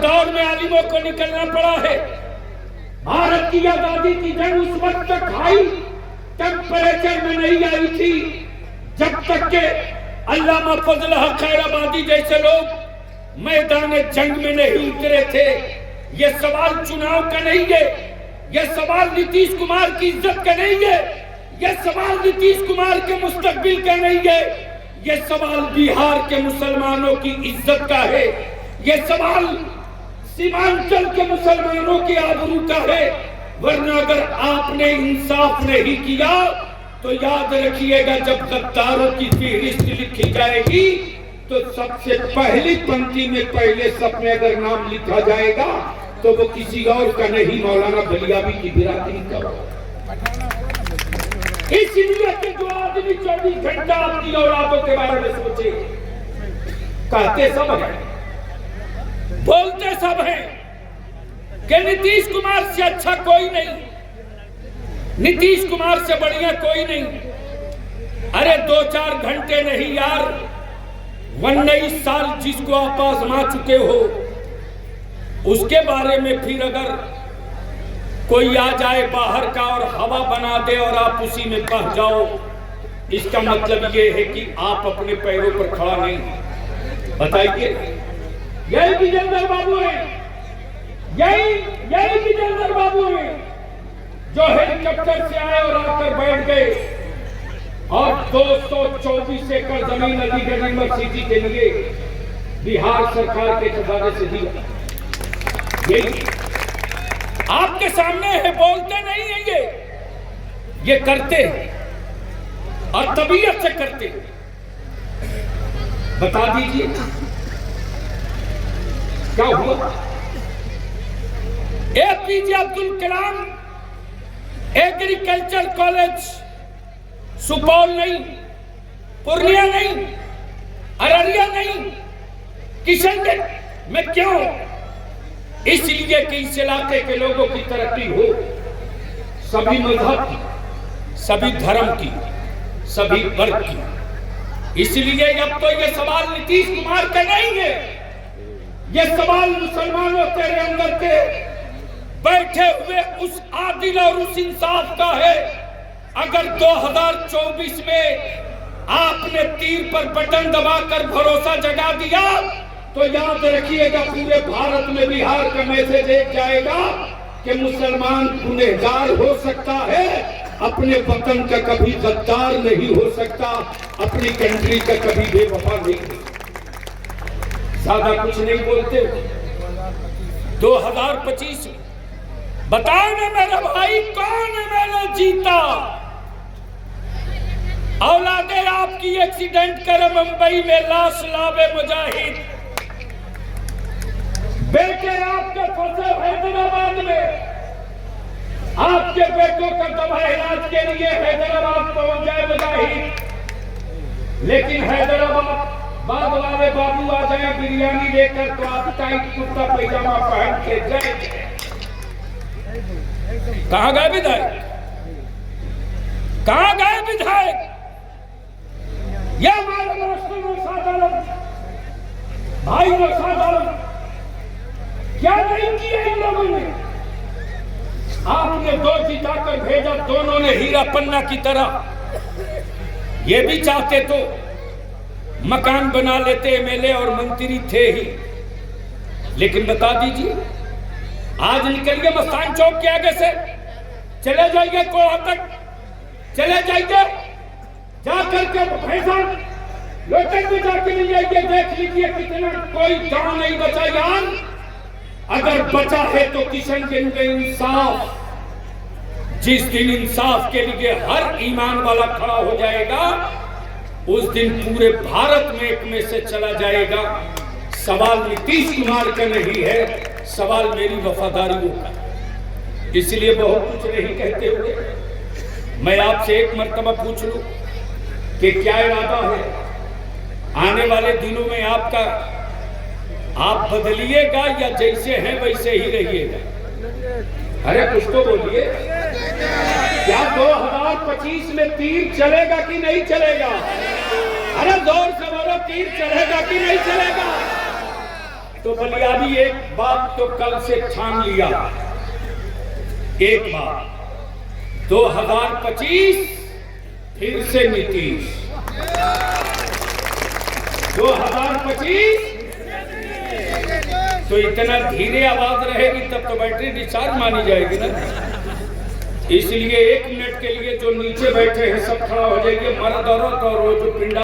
दौर में आलिमों को निकलना पड़ा है। भारत की आजादी की जंग उस वक्त तक हाई टेम्परेचर में नहीं आई थी जब तक के अल्लामा फजल हक खैराबादी जैसे लोग मैदान जंग में नहीं उतरे थे। ये सवाल चुनाव का नहीं है, ये सवाल नीतीश कुमार की इज्जत का नहीं है, ये सवाल नीतीश कुमार के मुस्तकबिल का नहीं है, ये सवाल बिहार के मुसलमानों की इज्जत का है, ये सवाल सीमांचल के मुसलमानों की आबरू का है। वरना अगर आपने इंसाफ नहीं किया तो याद रखिएगा, जब गद्दारों की फहरिस्त लिखी जाएगी तो सबसे पहली पंक्ति में पहले सब में अगर नाम लिखा जाएगा तो वो किसी और का नहीं, मौलाना बलियाबी की बिरादरी का होगा। इसलिए कि जो आदमी 24 घंटा अपनी औलादों के बारे में सोचे, कहते सब है, बोलते सब है कि नीतीश कुमार से अच्छा कोई नहीं, नीतीश कुमार से बढ़िया कोई नहीं। अरे 2-4 घंटे नहीं यार, 19 साल जिसको आप आजमा चुके हो उसके बारे में फिर अगर कोई आ जाए बाहर का और हवा बना दे और आप उसी में बह जाओ, इसका मतलब ये है कि आप अपने पैरों पर खड़ा नहीं। बताइए, यही विजेंद्र बाबू है, यही विजेंद्र बाबू है जो हेलीकॉप्टर से आए और आकर बैठ गए और 224 एकड़ जमीन अलीगढ़ यूनिवर्सिटी के लिए बिहार सरकार के खजाने से दी। यही आपके सामने है, बोलते नहीं है, ये करते हैं और तबीयत से करते हैं। बता दीजिए क्या हुआ? APJ Abdul Kalam agriculture college Supaul नहीं, पूर्णिया नहीं, अररिया नहीं, किशनगंज में क्यों? इसलिए कि इस इलाके के लोगों की तरक्की हो, सभी मजहब की, सभी धर्म की, सभी वर्ग की। इसलिए अब तो ये सवाल नीतीश कुमार का नहीं है, ये सवाल मुसलमानों तेरे अंदर के बैठे हुए उस आदिल और उस इंसाफ का है। अगर 2024 में आपने तीर पर बटन दबाकर भरोसा जगा दिया तो याद रखिएगा, पूरे भारत में बिहार का मैसेज एक जाएगा कि मुसलमान गुनहगार हो सकता है, अपने वतन का कभी गद्दार नहीं हो सकता, अपनी कंट्री का कभी बेवफा नहीं। ज्यादा कुछ नहीं बोलते। 2025 बताओ ना मेरा भाई, कौन मैंने जीता? औलादे आपकी एक्सीडेंट कर मुंबई में लाश लावे मुजाहिद, बेटे आपके फंसे हैदराबाद में, आपके बेटों का दवा इलाज के लिए हैदराबाद पहुंच जाए मुजाहिद, लेकिन हैदराबाद बाद वाले बाबू आ जाए बिरयानी लेकर तो आप टाइट कुर्ता पैजामा पहन के जाए। कहां गए विधायक? कहां गए विधायक? यह हमारे भाई क्या नहीं किया इन लोगों ने? आपने 2 जिताकर भेजा, दोनों ने हीरा पन्ना की तरह। ये भी चाहते तो मकान बना लेते, एमएलए और मंत्री थे ही। लेकिन बता दीजिए, आज निकलिए मस्तान चौक के आगे से, चले जाइए कोहा तक, चले जाइए, जाकर के फैसल लोटन में जाके ले जाइए, देख लीजिए कितना कोई गांव नहीं बचा यार। अगर बचा है तो किशनगंज में इंसाफ, जिस दिन इंसाफ के लिए हर ईमान वाला खड़ा हो जाएगा उस दिन पूरे भारत में एक मैसेज चला जाएगा। सवाल नीतीश कुमार का नहीं है, सवाल मेरी वफादारियों का। इसलिए बहुत कुछ नहीं कहते हुए मैं आपसे एक मर्तबा पूछ लूं कि क्या इरादा है आने वाले दिनों में आपका? आप बदलिएगा या जैसे हैं वैसे ही रहिएगा? अरे कुछ तो बोलिए, क्या 2025 में तीर चलेगा कि नहीं चलेगा? अरे जोर से बोलो, तीर चलेगा कि नहीं चलेगा? तो बलियाबी एक बात तो कल से ठान लिया, एक बात 2025 फिर से नीतीश, 2025 तो इतना धीरे आवाज रहेगी तब तो बैटरी डिस्चार्ज मानी जाएगी ना। इसलिए 1 मिनट के लिए जो नीचे बैठे हैं सब खड़ा हो जाएंगे, मर्द औरत और वो जो पिंडा